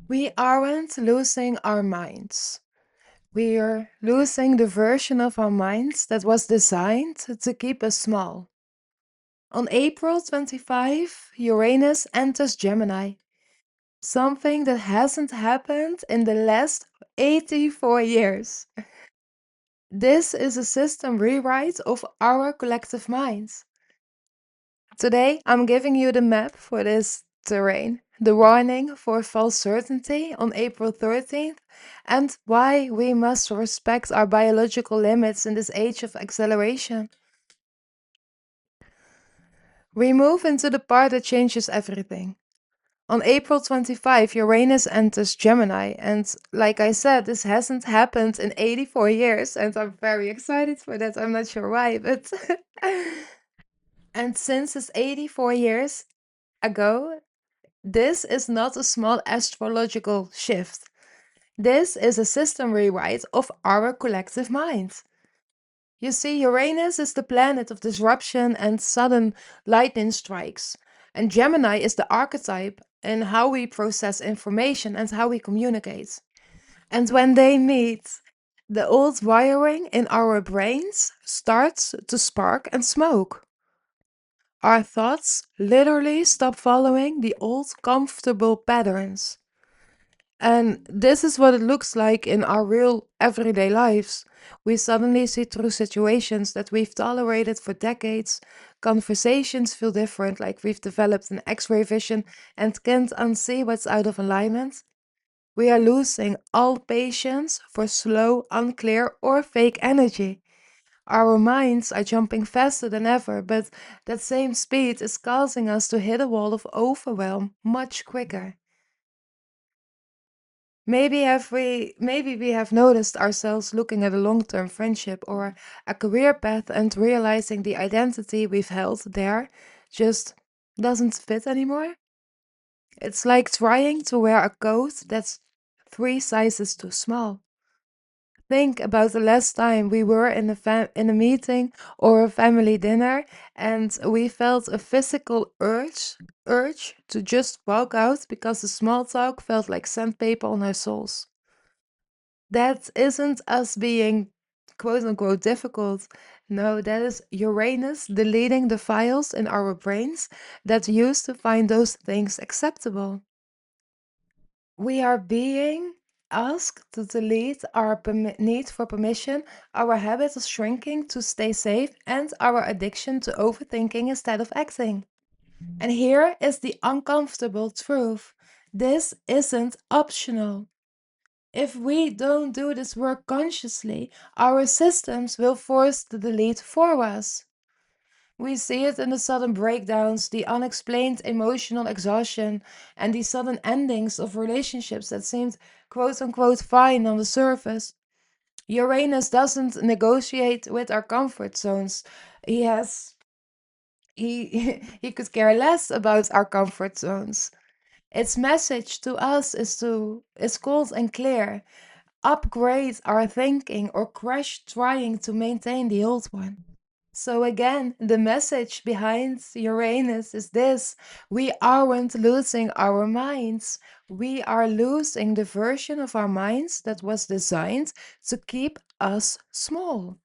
We aren't losing our minds. We're losing the version of our minds that was designed to keep us small. On April 25, Uranus enters Gemini, something that hasn't happened in the last 84 years. This is a system rewrite of our collective minds. Today, I'm giving you the map for this terrain, the warning for false certainty on April 13th, and why we must respect our biological limits in this age of acceleration. We move into the part that changes everything. On April 25, Uranus enters Gemini, and like I said, this hasn't happened in 84 years, and I'm very excited for that. I'm not sure why, but. And since it's 84 years ago, this is not a small astrological shift. This is a system rewrite of our collective mind. You see, Uranus is the planet of disruption and sudden lightning strikes, and Gemini is the archetype in how we process information and how we communicate. And when they meet, the old wiring in our brains starts to spark and smoke. Our thoughts literally stop following the old comfortable patterns. And this is what it looks like in our real everyday lives. We suddenly see through situations that we've tolerated for decades. Conversations feel different, like we've developed an x ray vision and can't unsee what's out of alignment. We are losing all patience for slow, unclear, or fake energy. Our minds are jumping faster than ever, but that same speed is causing us to hit a wall of overwhelm much quicker. Maybe we have noticed ourselves looking at a long-term friendship or a career path and realizing the identity we've held there just doesn't fit anymore. It's like trying to wear a coat that's 3 sizes too small. Think about the last time we were in a meeting or a family dinner and we felt a physical urge to just walk out because the small talk felt like sandpaper on our souls. That isn't us being quote unquote difficult. No, that is Uranus deleting the files in our brains that used to find those things acceptable. We are being asked to delete our need for permission, our habit of shrinking to stay safe, and our addiction to overthinking instead of acting. And here is the uncomfortable truth: this isn't optional. If we don't do this work consciously, our systems will force the delete for us. We see it in the sudden breakdowns, the unexplained emotional exhaustion, and the sudden endings of relationships that seemed quote unquote fine on the surface. Uranus doesn't negotiate with our comfort zones. He has he he could care less about our comfort zones. Its message to us is cold and clear. Upgrade our thinking or crash trying to maintain the old one. So again, the message behind Uranus is this: we aren't losing our minds. We are losing the version of our minds that was designed to keep us small.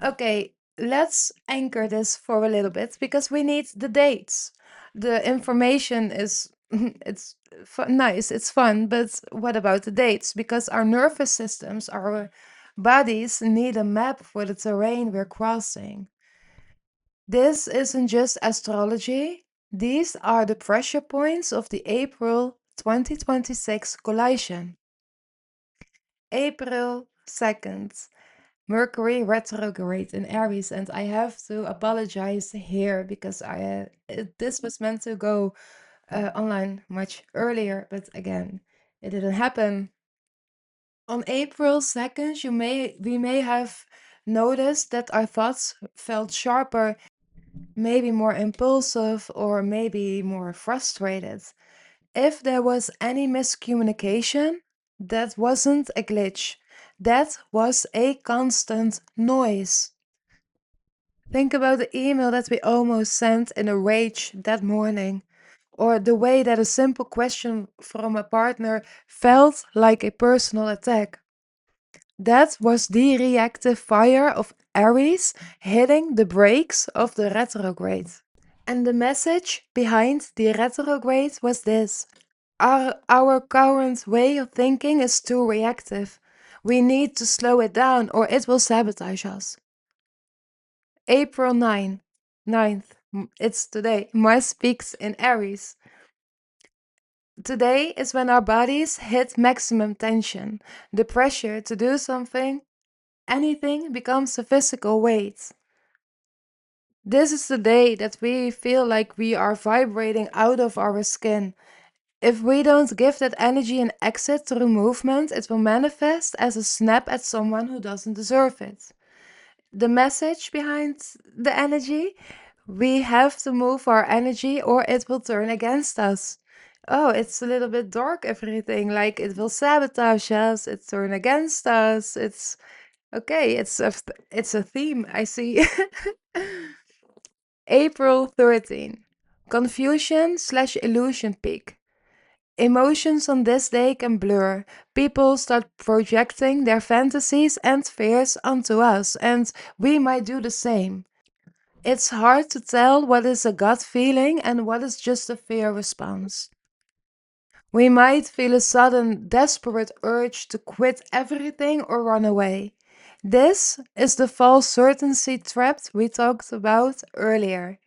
Okay, let's anchor this for a little bit because we need the dates. The information is it's nice, it's fun, but what about the dates? Because our nervous systems, our bodies need a map for the terrain we're crossing. This isn't just astrology. These are the pressure points of the April 2026 collision. April 2nd. Mercury retrograde in Aries, and I have to apologize here because this was meant to go online much earlier, but again, it didn't happen. On April 2nd, we may have noticed that our thoughts felt sharper, maybe more impulsive, or maybe more frustrated. If there was any miscommunication, that wasn't a glitch. That was a constant noise. Think about the email that we almost sent in a rage that morning, or the way that a simple question from a partner felt like a personal attack. That was the reactive fire of Aries hitting the brakes of the retrograde. And the message behind the retrograde was this: our current way of thinking is too reactive. We need to slow it down or it will sabotage us. April 9th, it's today. Mars speaks in Aries. Today is when our bodies hit maximum tension. The pressure to do something, anything, becomes a physical weight. This is the day that we feel like we are vibrating out of our skin. If we don't give that energy an exit through movement, it will manifest as a snap at someone who doesn't deserve it. The message behind the energy: we have to move our energy or it will turn against us. Oh, it's a little bit dark, everything. Like it will sabotage us, it turn against us. It's okay, it's a theme, I see. April 13. Confusion/illusion peak. Emotions on this day can blur. People start projecting their fantasies and fears onto us, and we might do the same. It's hard to tell what is a gut feeling and what is just a fear response. We might feel a sudden, desperate urge to quit everything or run away. This is the false certainty trap we talked about earlier.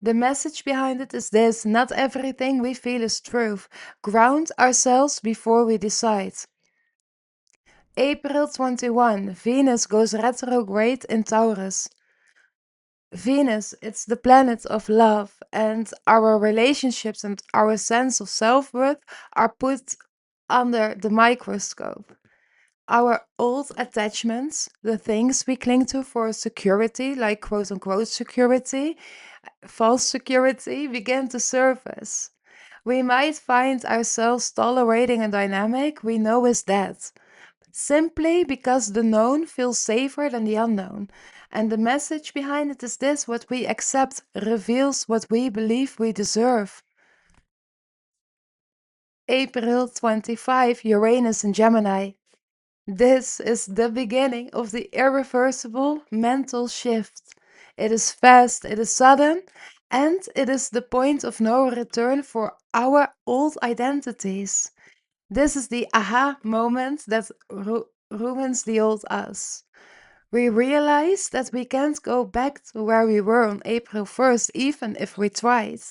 The message behind it is this: not everything we feel is truth. Ground ourselves before we decide. April 21, Venus goes retrograde in Taurus. Venus, it's the planet of love, and our relationships and our sense of self worth are put under the microscope. Our old attachments, the things we cling to for security, like quote unquote security, false security, begin to surface. We might find ourselves tolerating a dynamic we know is dead, simply because the known feels safer than the unknown. And the message behind it is this: what we accept reveals what we believe we deserve. April 25, Uranus in Gemini. This is the beginning of the irreversible mental shift. It is fast, it is sudden, and it is the point of no return for our old identities. This is the aha moment that ruins the old us. We realize that we can't go back to where we were on April 1st, even if we tried.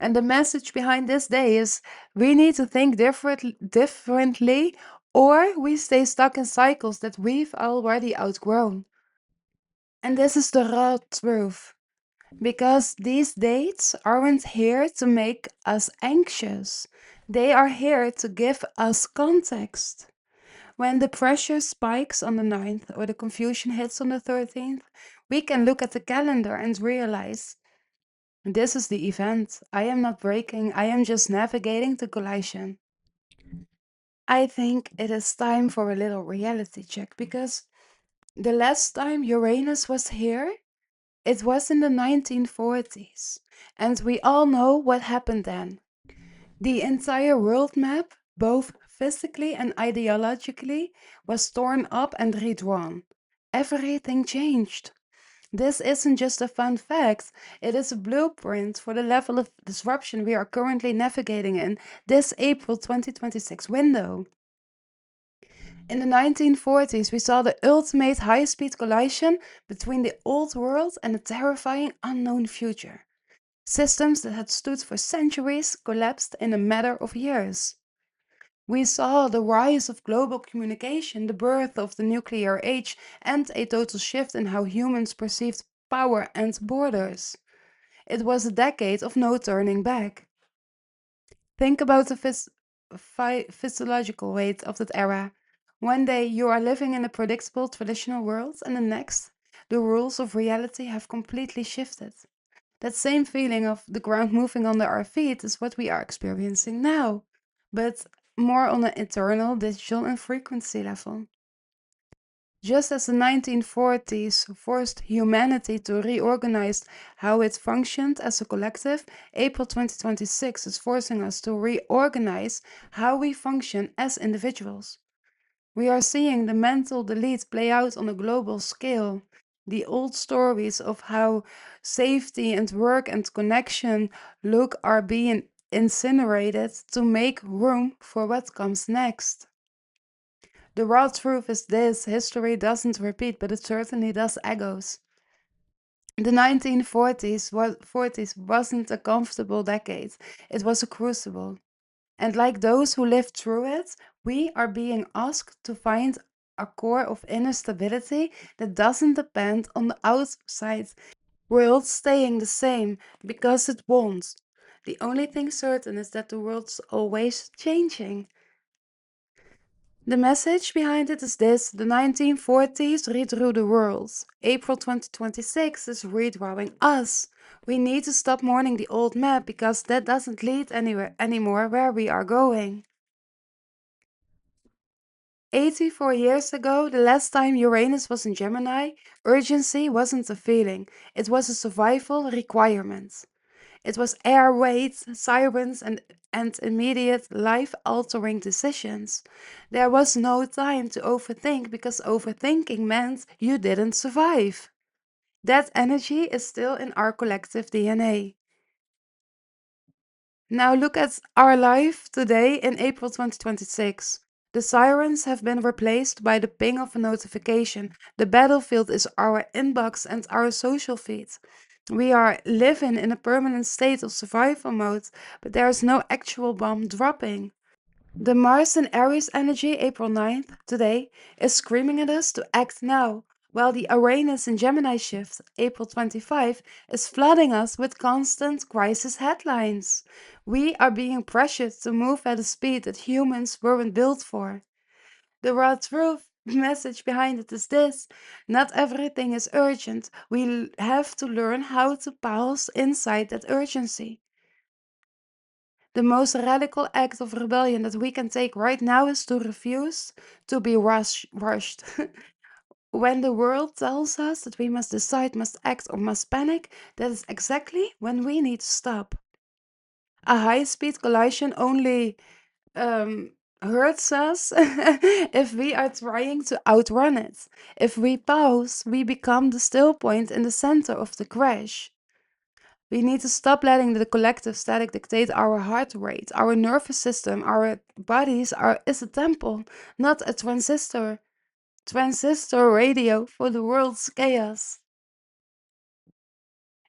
And the message behind this day is: we need to think differently, or we stay stuck in cycles that we've already outgrown. And this is the raw truth, because these dates aren't here to make us anxious, they are here to give us context. When the pressure spikes on the 9th or the confusion hits on the 13th, we can look at the calendar and realize: this is the event. I am not breaking, I am just navigating the collision. I think it is time for a little reality check, because the last time Uranus was here, it was in the 1940s. And we all know what happened then. The entire world map, both physically and ideologically, was torn up and redrawn. Everything changed. This isn't just a fun fact, it is a blueprint for the level of disruption we are currently navigating in this April 2026 window. In the 1940s, we saw the ultimate high speed collision between the old world and a terrifying unknown future. Systems that had stood for centuries collapsed in a matter of years. We saw the rise of global communication, the birth of the nuclear age, and a total shift in how humans perceived power and borders. It was a decade of no turning back. Think about the physiological weight of that era. One day you are living in a predictable traditional world, and the next, the rules of reality have completely shifted. That same feeling of the ground moving under our feet is what we are experiencing now, but more on an internal, digital, and frequency level. Just as the 1940s forced humanity to reorganize how it functioned as a collective, April 2026 is forcing us to reorganize how we function as individuals. We are seeing the mental delete play out on a global scale. The old stories of how safety and work and connection look are being incinerated to make room for what comes next. The raw truth is this: history doesn't repeat, but it certainly does echoes. The 1940s wasn't a comfortable decade, it was a crucible. And like those who lived through it, we are being asked to find a core of inner stability that doesn't depend on the outside world staying the same, because it won't. The only thing certain is that the world's always changing. The message behind it is this: the 1940s redrew the world. April 2026 is redrawing us. We need to stop mourning the old map because that doesn't lead anywhere anymore where we are going. 84 years ago, the last time Uranus was in Gemini, urgency wasn't a feeling, it was a survival requirement. It was air weights, sirens, and immediate life altering decisions. There was no time to overthink because overthinking meant you didn't survive. That energy is still in our collective DNA. Now look at our life today in April 2026. The sirens have been replaced by the ping of a notification. The battlefield is our inbox and our social feed. We are living in a permanent state of survival mode, but there is no actual bomb dropping. The Mars and Aries energy, April 9th, today, is screaming at us to act now, while the Uranus and Gemini shift, April 25, is flooding us with constant crisis headlines. We are being pressured to move at a speed that humans weren't built for. The raw truth message behind it is this: not everything is urgent. We have to learn how to pause inside that urgency. The most radical act of rebellion that we can take right now is to refuse to be rushed. When the world tells us that we must decide, must act, or must panic, that is exactly when we need to stop. A high speed collision only hurts us if we are trying to outrun it. If we pause, we become the still point in the center of the crash. We need to stop letting the collective static dictate our heart rate. Our nervous system, our bodies is a temple, not a transistor. Transistor radio for the world's chaos.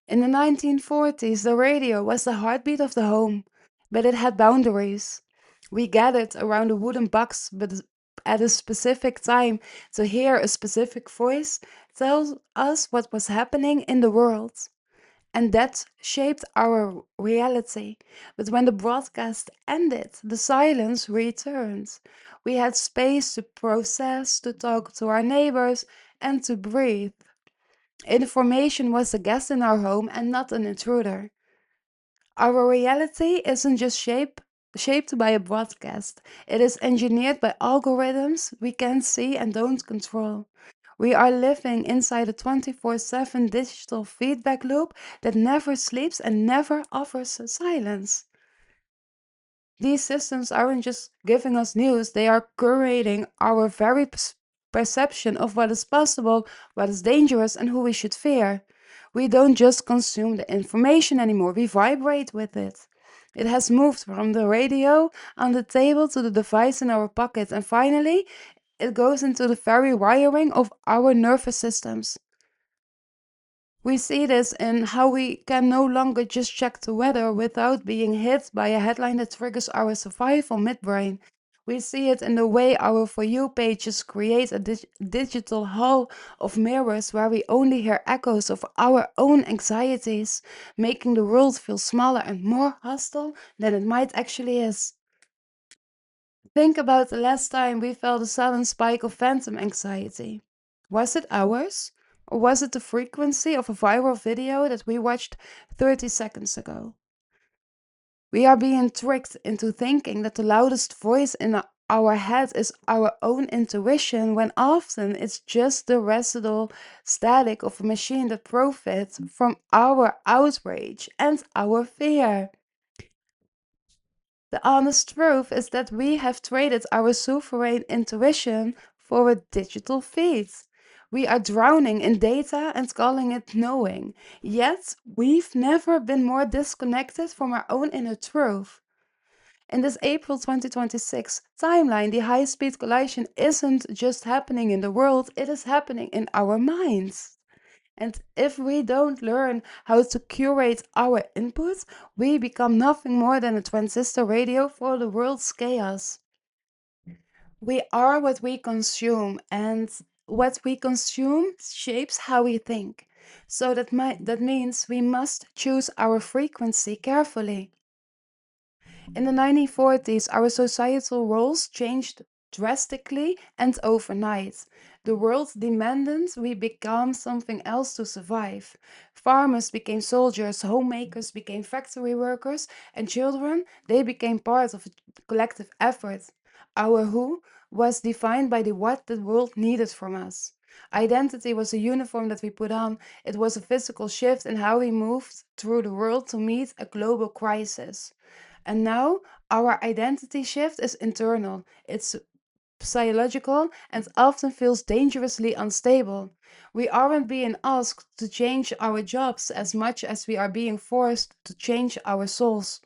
In the 1940s, the radio was the heartbeat of the home, but it had boundaries. We gathered around a wooden box, but at a specific time to hear a specific voice tell us what was happening in the world. And that shaped our reality. But when the broadcast ended, the silence returned. We had space to process, to talk to our neighbors, and to breathe. Information was a guest in our home and not an intruder. Our reality isn't just shaped by a broadcast, it is engineered by algorithms we can't see and don't control. We are living inside a 24/7 digital feedback loop that never sleeps and never offers silence. These systems aren't just giving us news, they are curating our very perception of what is possible, what is dangerous, and who we should fear. We don't just consume the information anymore, we vibrate with it. It has moved from the radio on the table to the device in our pocket, and finally, it goes into the very wiring of our nervous systems. We see this in how we can no longer just check the weather without being hit by a headline that triggers our survival midbrain. We see it in the way our For You pages create a digital hall of mirrors where we only hear echoes of our own anxieties, making the world feel smaller and more hostile than it might actually is. Think about the last time we felt a sudden spike of phantom anxiety. Was it ours? Or was it the frequency of a viral video that we watched 30 seconds ago? We are being tricked into thinking that the loudest voice our head is our own intuition when often it's just the residual static of a machine that profits from our outrage and our fear. The honest truth is that we have traded our sovereign intuition for a digital feed. We are drowning in data and calling it knowing, yet we've never been more disconnected from our own inner truth. In this April 2026 timeline, the high speed collision isn't just happening in the world, it is happening in our minds. And if we don't learn how to curate our input, we become nothing more than a transistor radio for the world's chaos. We are what we consume, and what we consume shapes how we think. So that means we must choose our frequency carefully. In the 1940s, our societal roles changed drastically and overnight. The world demanded we become something else to survive. Farmers became soldiers, homemakers became factory workers, and children, they became part of a collective effort. Our who was defined by the what the world needed from us. Identity was a uniform that we put on. It was a physical shift in how we moved through the world to meet a global crisis. And now our identity shift is internal, it's psychological, and often feels dangerously unstable. We aren't being asked to change our jobs as much as we are being forced to change our souls.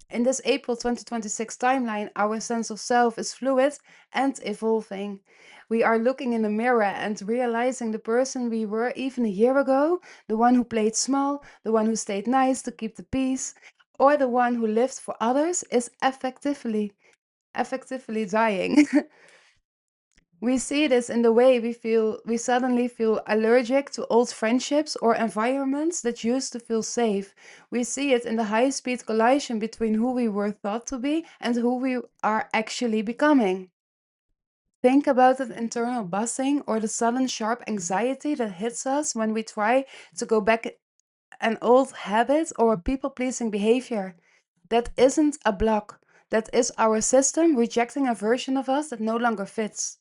In this April 2026 timeline, our sense of self is fluid and evolving. We are looking in the mirror and realizing the person we were even a year ago, the one who played small, the one who stayed nice to keep the peace, or the one who lived for others is effectively dying. We see this in the way we suddenly feel allergic to old friendships or environments that used to feel safe. We see it in the high-speed collision between who we were thought to be and who we are actually becoming. Think about that internal buzzing or the sudden sharp anxiety that hits us when we try to go back an old habit or a people-pleasing behavior. That isn't a block. That is our system rejecting a version of us that no longer fits.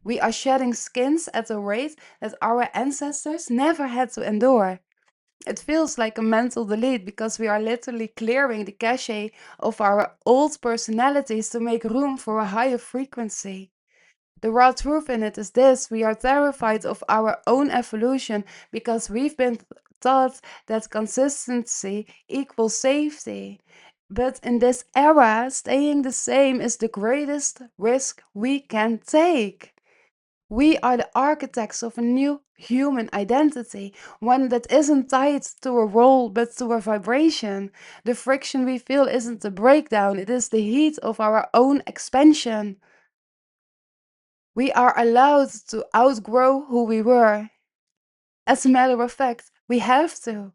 We are shedding skins at a rate that our ancestors never had to endure. It feels like a mental delete because we are literally clearing the cache of our old personalities to make room for a higher frequency. The raw truth in it is this: we are terrified of our own evolution because we've been taught that consistency equals safety. But in this era, staying the same is the greatest risk we can take. We are the architects of a new human identity, one that isn't tied to a role but to a vibration. The friction we feel isn't the breakdown, it is the heat of our own expansion. We are allowed to outgrow who we were. As a matter of fact, we have to.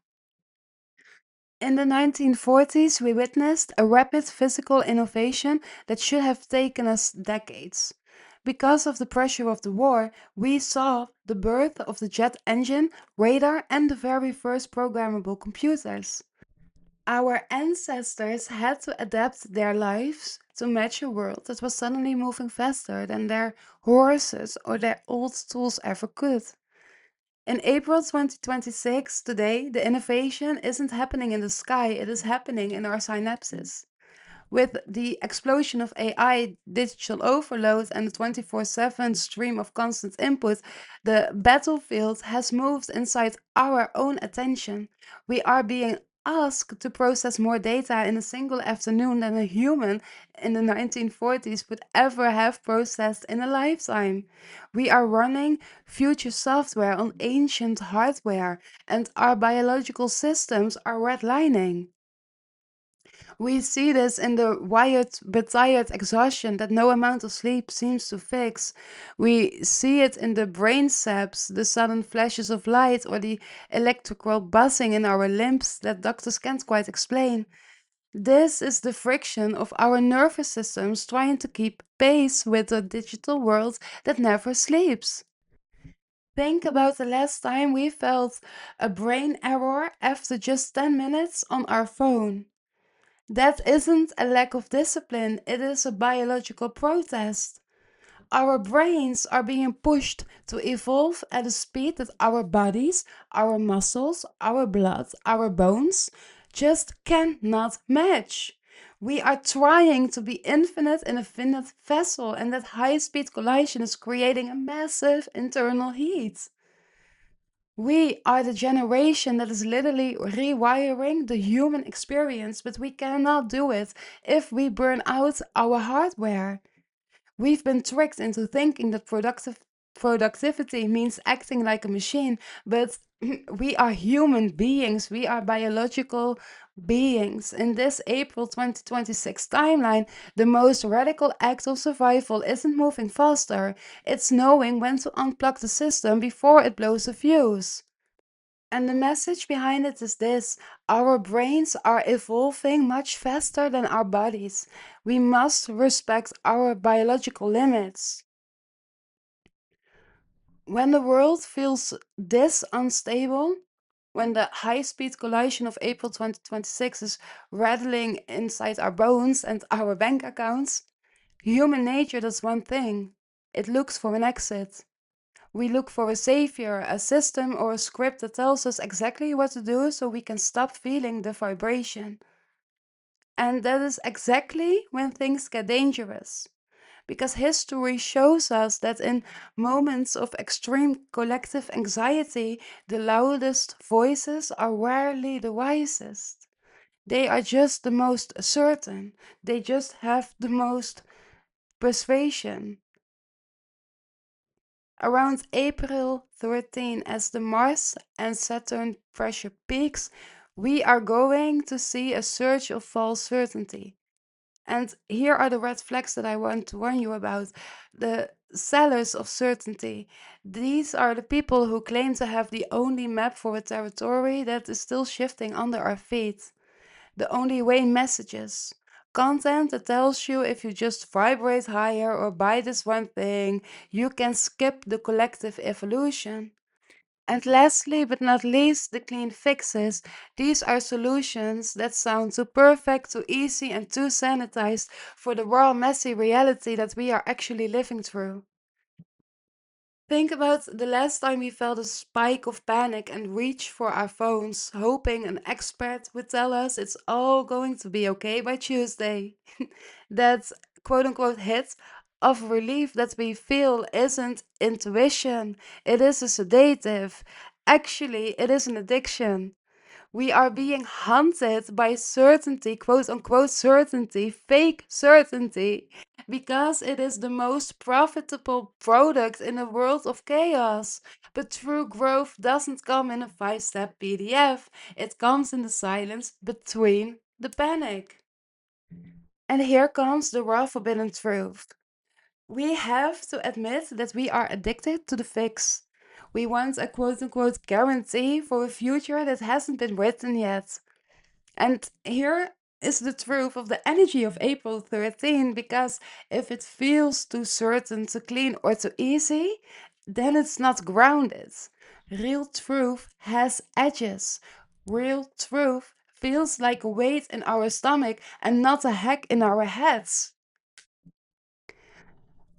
In the 1940s, we witnessed a rapid physical innovation that should have taken us decades. Because of the pressure of the war, we saw the birth of the jet engine, radar, and the very first programmable computers. Our ancestors had to adapt their lives to match a world that was suddenly moving faster than their horses or their old tools ever could. In April 2026, today, the innovation isn't happening in the sky, it is happening in our synapses. With the explosion of AI, digital overload, and the 24/7 stream of constant input, the battlefield has moved inside our own attention. We are being asked to process more data in a single afternoon than a human in the 1940s would ever have processed in a lifetime. We are running future software on ancient hardware, and our biological systems are redlining. We see this in the wired but tired exhaustion that no amount of sleep seems to fix. We see it in the brain saps, the sudden flashes of light, or the electrical buzzing in our limbs that doctors can't quite explain. This is the friction of our nervous systems trying to keep pace with the digital world that never sleeps. Think about the last time we felt a brain error after just 10 minutes on our phone. That isn't a lack of discipline, it is a biological protest. Our brains are being pushed to evolve at a speed that our bodies, our muscles, our blood, our bones just cannot match. We are trying to be infinite in a finite vessel, and that high speed collision is creating a massive internal heat. We are the generation that is literally rewiring the human experience, but we cannot do it if we burn out our hardware. We've been tricked into thinking that productivity means acting like a machine, but we are human beings. We are biological beings. In this April 2026 timeline, the most radical act of survival isn't moving faster, it's knowing when to unplug the system before it blows the fuse. And the message behind it is this: our brains are evolving much faster than our bodies. We must respect our biological limits. When the world feels this unstable, when the high speed collision of April 2026 is rattling inside our bones and our bank accounts, human nature does one thing: it looks for an exit. We look for a savior, a system, or a script that tells us exactly what to do so we can stop feeling the vibration. And that is exactly when things get dangerous. Because history shows us that in moments of extreme collective anxiety, the loudest voices are rarely the wisest. They are just the most certain, they just have the most persuasion. Around April 13, as the Mars and Saturn pressure peaks, we are going to see a surge of false certainty. And here are the red flags that I want to warn you about. The sellers of certainty. These are the people who claim to have the only map for a territory that is still shifting under our feet. The only way messages. Content that tells you if you just vibrate higher or buy this one thing, you can skip the collective evolution. And lastly, but not least, the clean fixes. These are solutions that sound too perfect, too easy, and too sanitized for the raw, messy reality that we are actually living through. Think about the last time we felt a spike of panic and reached for our phones, hoping an expert would tell us it's all going to be okay by Tuesday. That quote unquote hit of relief that we feel isn't intuition, it is a sedative. Actually, it is an addiction. We are being hunted by certainty, quote unquote certainty, fake certainty, because it is the most profitable product in a world of chaos. But true growth doesn't come in a 5 step PDF, it comes in the silence between the panic. And here comes the raw forbidden truth. We have to admit that we are addicted to the fix. We want a quote unquote guarantee for a future that hasn't been written yet. And here is the truth of the energy of April 13, because if it feels too certain, too clean, or too easy, then it's not grounded. Real truth has edges. Real truth feels like a weight in our stomach and not a hack in our heads.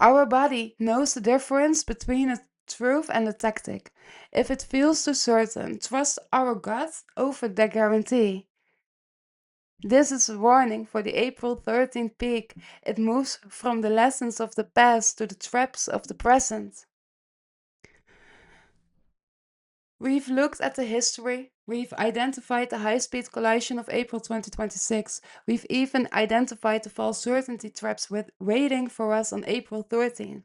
Our body knows the difference between a truth and a tactic. If it feels too certain, trust our gut over the guarantee. This is a warning for the April 13th peak. It moves from the lessons of the past to the traps of the present. We've looked at the history. We've identified the high speed collision of April 2026. We've even identified the false certainty traps waiting for us on April 13th.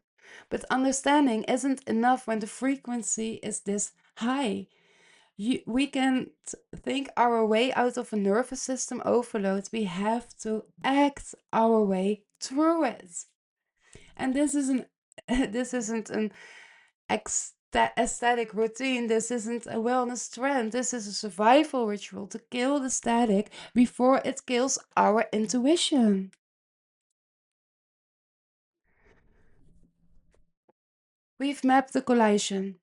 But understanding isn't enough when the frequency is this high. We can think our way out of a nervous system overload. We have to act our way through it. And this isn't this isn't an aesthetic routine. This isn't a wellness trend. This is a survival ritual to kill the static before it kills our intuition. We've mapped the collision.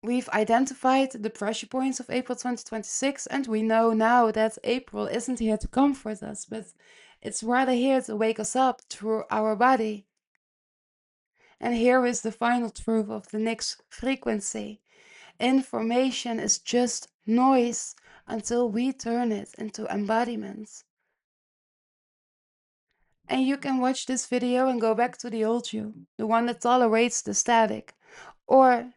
we've identified the pressure points of April 2026, and we know now that April isn't here to comfort us, but it's rather here to wake us up through our body. And here is the final truth of the Nyx frequency. Information is just noise until we turn it into embodiment. And you can watch this video and go back to the old you, the one that tolerates the static. Or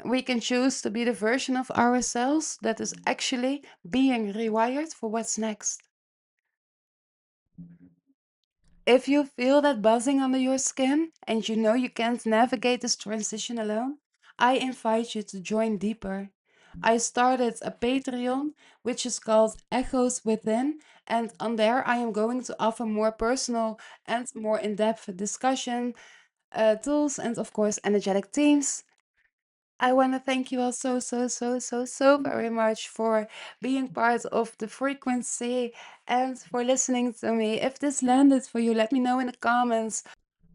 we can choose to be the version of ourselves that is actually being rewired for what's next. If you feel that buzzing under your skin and you know you can't navigate this transition alone, I invite you to join deeper. I started a Patreon which is called Echoes Within, and on there I am going to offer more personal and more in depth discussion tools and, of course, energetic themes. I want to thank you all so very much for being part of the frequency and for listening to me. If this landed for you, let me know in the comments.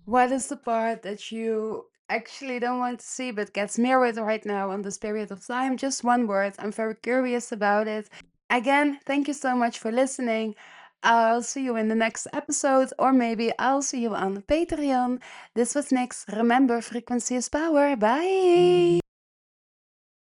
What is the part that you actually don't want to see but gets mirrored right now on this period of time? Just one word. I'm very curious about it. Again, thank you so much for listening. I'll see you in the next episode, or maybe I'll see you on Patreon. This was Nyx. Remember, frequency is power. Bye.